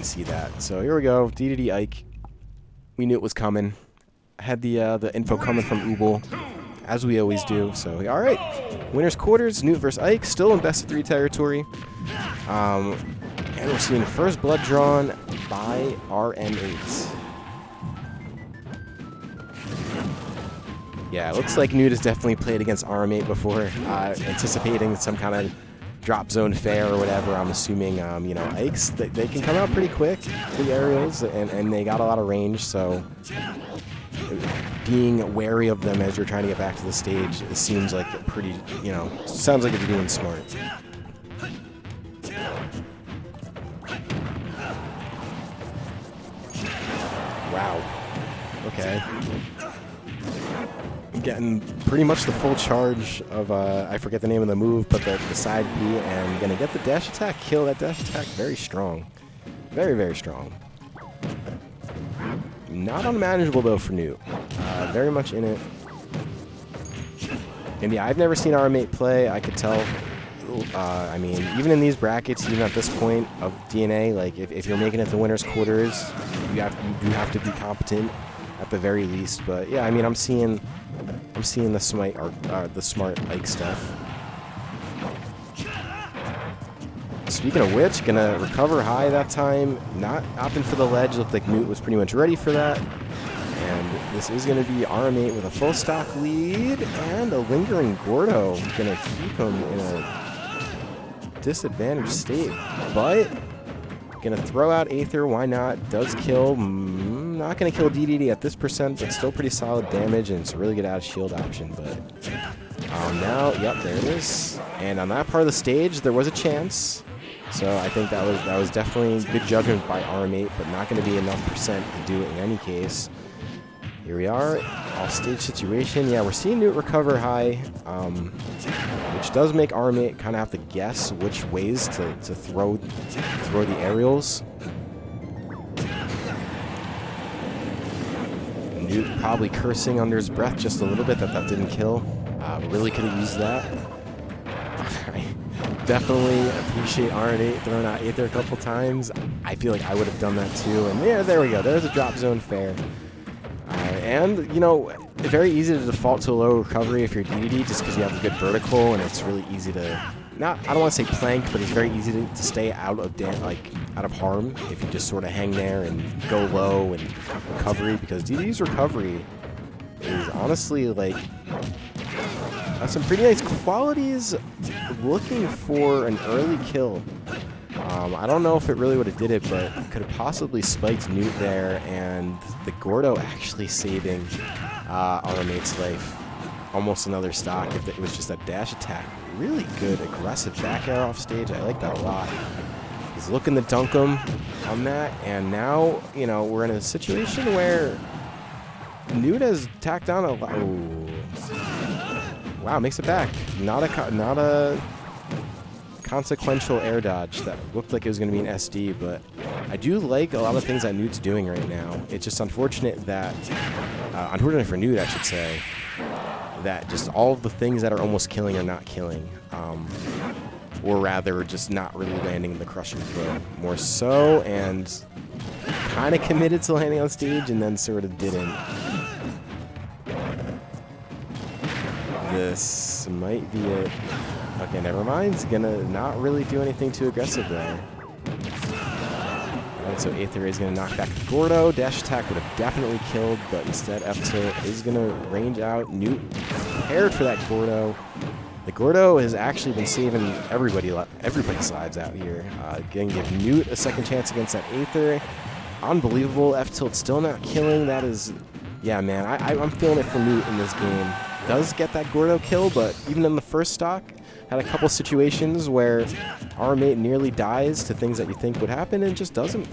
didn't see that. So here we go, Dedede. We knew it was coming. Had the info coming from Ubel, as we always do. So all right, winners quarters, Noot versus Ike, still in best of 3 territory. And we're seeing first blood drawn by rm8. Yeah, it looks like Noot has definitely played against rm8 before, anticipating some kind of drop zone fair or whatever. I'm assuming, you know, Ike's, they can come out pretty quick, the aerials, and they got a lot of range, so being wary of them as you're trying to get back to the stage, it seems like a pretty, you know, sounds like you're doing smart. Wow. Okay. Getting pretty much the full charge of, I forget the name of the move, but the side B, and gonna get the dash attack, kill that dash attack. Very strong. Very, very strong. Not unmanageable, though, for Noot. Very much in it. And yeah, I've never seen rm8 play. I could tell. I mean, even in these brackets, even at this point of DNA, like, if you're making it to winners quarters, you do have to be competent at the very least. But yeah, I mean, I'm seeing the smart Ike stuff. Speaking of which, gonna recover high that time. Not opting for the ledge. Looked like Noot was pretty much ready for that. And this is gonna be rm8 with a full stock lead and a lingering Gordo. Gonna keep him in a disadvantaged state, but gonna throw out Aether. Why not? Does kill. Not gonna kill Dedede at this percent, but still pretty solid damage, and it's a really good out of shield option. But now, yep, there it is. And on that part of the stage, there was a chance. So I think that was definitely good judgment by rm8, but not going to be enough percent to do it in any case. Here we are, off stage situation. Yeah, we're seeing Noot recover high, which does make rm8 kind of have to guess which ways to throw the aerials. Noot probably cursing under his breath just a little bit that didn't kill. Really could have used that. I definitely appreciate rm8 throwing out Aether a couple times. I feel like I would have done that too. And yeah, there we go. There's a drop zone fair. And, you know, very easy to default to a low recovery if you're Dedede, just because you have a good vertical, and it's really easy to, I don't want to say plank, but it's very easy to stay out of harm if you just sort of hang there and go low and recovery, because Dedede's recovery is honestly, like, has some pretty nice qualities. Looking for an early kill. I don't know if it really would have did it, but could have possibly spiked Noot there, and the Gordo actually saving rm8's life. Almost another stock if it was just a dash attack. Really good aggressive back air off stage. I like that a lot. He's looking to dunk him on that, and now, you know, we're in a situation where Noot has tacked on a lot. Wow, makes it back. Not a consequential air dodge that looked like it was going to be an SD, but I do like a lot of things that Noot's doing right now. It's just unfortunate that, unfortunately for Noot, I should say, that just all of the things that are almost killing are not killing, or rather just not really landing the crushing blow more so, and kind of committed to landing on stage and then sort of didn't. This might be it. Okay, never mind. He's gonna not really do anything too aggressive there. Alright, so Aether is gonna knock back the Gordo. Dash attack would have definitely killed, but instead F-tilt is gonna range out. Noot prepared for that Gordo. The Gordo has actually been saving everybody's lives out here. Gonna give Noot a second chance against that Aether. Unbelievable. F-tilt still not killing. That is, yeah, man. I'm feeling it for Noot in this game. Does get that Gordo kill, but even in the first stock, had a couple situations where rm8 nearly dies to things that you think would happen and just doesn't.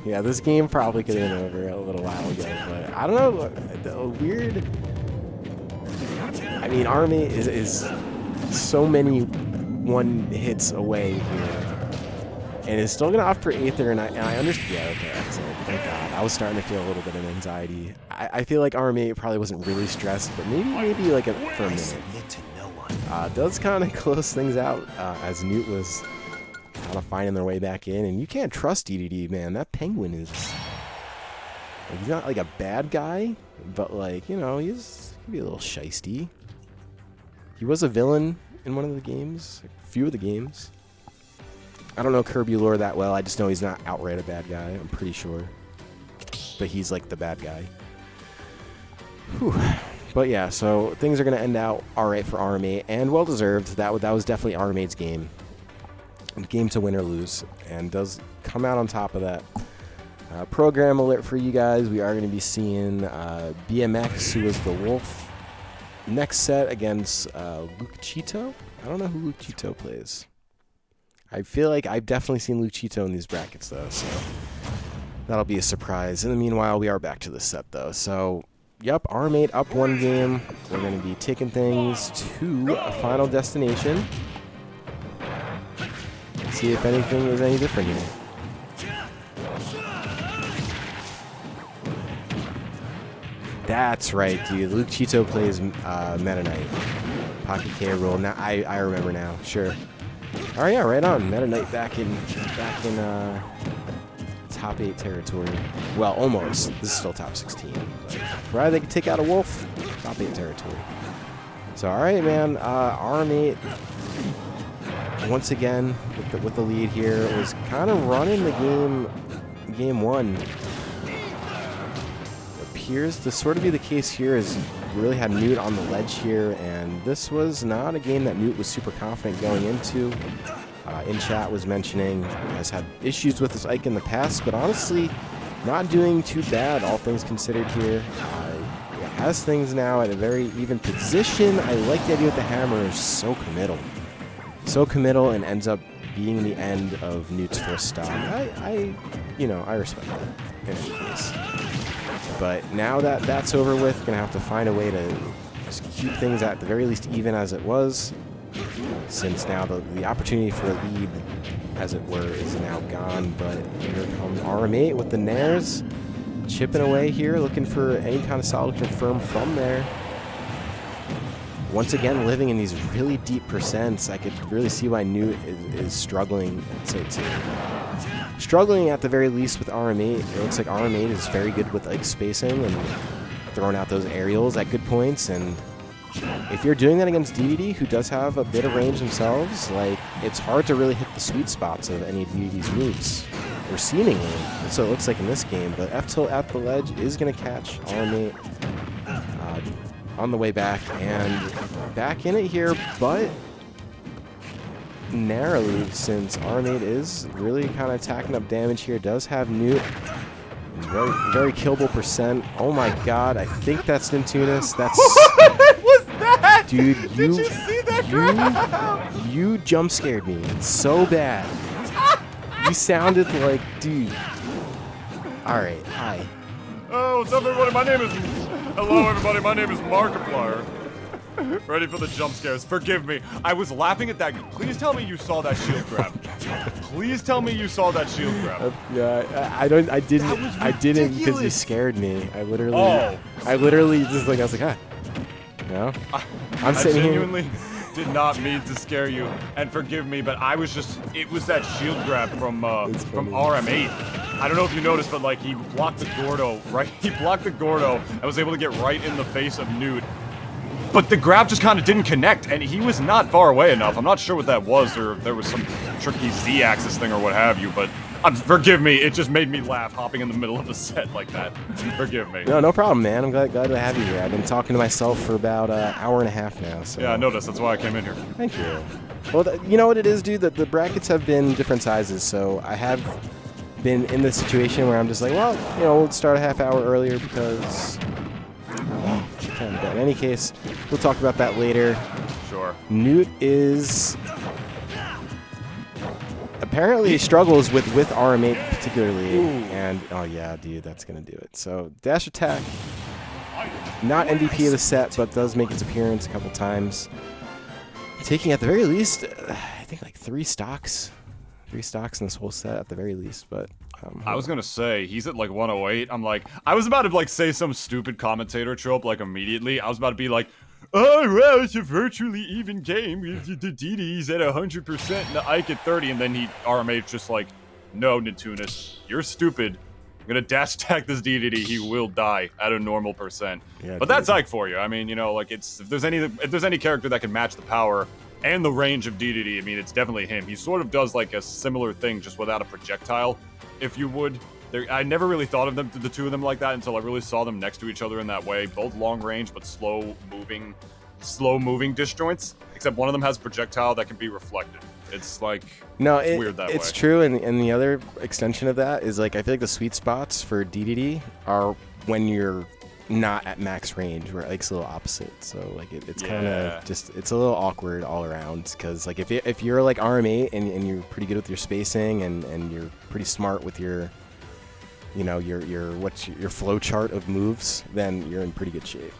Yeah, this game probably could have been over a little while ago, but I don't know. Weird. I mean, rm8 is so many one hits away here. And is still going to opt for Aether, and I understand. Yeah, okay, excellent. Thank God. I was starting to feel a little bit of anxiety. I feel like rm8 probably wasn't really stressed, but maybe like for a minute. does kind of close things out as Noot was kind of finding their way back in. And you can't trust Dedede, man. That penguin is... like, he's not like a bad guy, but like, you know, he can be a little shisty. He was a villain in one of the games, a few of the games. I don't know Kirby lore that well. I just know he's not outright a bad guy. I'm pretty sure. But he's like the bad guy. Whew. But yeah, so things are going to end out all right for rm8, and well-deserved. That was definitely rm8's game. Game to win or lose, and does come out on top of that. Program alert for you guys. We are going to be seeing BMX, who is the Wolf, next set against Luchito. I don't know who Luchito plays. I feel like I've definitely seen Luchito in these brackets, though, so that'll be a surprise. In the meanwhile, we are back to the set, though. So, yep, rm8 up one game. We're going to be taking things to a final destination. Let's see if anything is any different here. That's right, dude. Luchito plays Meta Knight. Pocket K rule. Now I remember now. Sure. All right, yeah, right on. Meta Knight back in top 8 territory. Well, almost. This is still top 16. Right, they can take out a Wolf. Top 8 territory. So all right, man. rm8 once again with the lead here was kind of running the game one. Appears to sort of be the case here, as really had Noot on the ledge here, and this was not a game that Noot was super confident going into. In chat was mentioning he has had issues with his Ike in the past, but honestly not doing too bad, all things considered here. Has things now at a very even position. I like the idea with the hammer. Is so committal, and ends up being the end of Noot's first stop. I respect that in any case. But now that that's over with, gonna have to find a way to just keep things at the very least even as it was, since now the opportunity for a lead, as it were, is now gone. But here comes rm8 with the nairs, chipping away here, looking for any kind of solid confirm from there. Once again, living in these really deep percents. I could really see why Noot is struggling struggling at the very least with rm8. It looks like rm8 is very good with like spacing and throwing out those aerials at good points. And if you're doing that against Dedede, who does have a bit of range themselves, like, it's hard to really hit the sweet spots of any of Dedede's moves, or seemingly. That's what it looks like in this game. But F-tilt at the ledge is going to catch rm8 on the way back, and back in it here, but narrowly, since rm8 is really kind of tacking up damage here. Does have Noot, very, very killable percent. Oh my god, I think that's Nintunis. That's... What was that? Dude, Did you see that grab? You jump scared me so bad. You sounded like, dude. Alright, hi. Oh, what's up, everybody? Hello, everybody. My name is Markiplier. Ready for the jump scares. Forgive me. I was laughing at that. Please tell me you saw that shield grab. Please tell me you saw that shield grab. Yeah, I didn't because you scared me. I literally just like, I was like, ah. No? I'm sitting here. I genuinely did not mean to scare you, and forgive me, but it was that shield grab from rm8. I don't know if you noticed, but like, he blocked the Gordo, right? He blocked the Gordo and was able to get right in the face of Noot. But the grab just kind of didn't connect, and he was not far away enough. I'm not sure what that was, or if there was some tricky Z-axis thing or what have you, but forgive me, it just made me laugh hopping in the middle of a set like that. Forgive me. No problem, man. I'm glad to have you here. I've been talking to myself for about an hour and a half now. So. Yeah, I noticed. That's why I came in here. Thank you. Well, you know what it is, dude? The brackets have been different sizes, so I have been in this situation where I'm just like, well, you know, we'll start a half hour earlier because... But in any case, we'll talk about that later. Sure. Noot is apparently struggles with rm8 particularly. Ooh. And oh yeah, dude, that's gonna do it. So dash attack, not MVP of the set, but does make its appearance a couple times. Taking at the very least, I think like 3 stocks in this whole set at the very least, but. I was gonna say, he's at like 108. I'm like, I was about to like say some stupid commentator trope like immediately. I was about to be like, oh, well, it's a virtually even game. The Dedede's at 100% and the Ike at 30, and then rm8's just like, no, Natunis, you're stupid. I'm gonna dash attack this Dedede, he will die at a normal percent. Yeah, but that's Ike for you. I mean, you know, like, if there's any character that can match the power and the range of Dedede, I mean, it's definitely him. He sort of does like a similar thing, just without a projectile, if you would. I never really thought of them, the two of them like that, until I really saw them next to each other in that way. Both long range, but slow moving disjoints. Except one of them has projectile that can be reflected. It's like, it's weird that way. It's true, and the other extension of that is, like, I feel like the sweet spots for Dedede are when you're not at max range, where Ike's a little opposite. So, like, it's kind of just, it's a little awkward all around, because, like, if you're like rm8 and you're pretty good with your spacing and you're pretty smart with your, you know, your flow chart of moves, then you're in pretty good shape.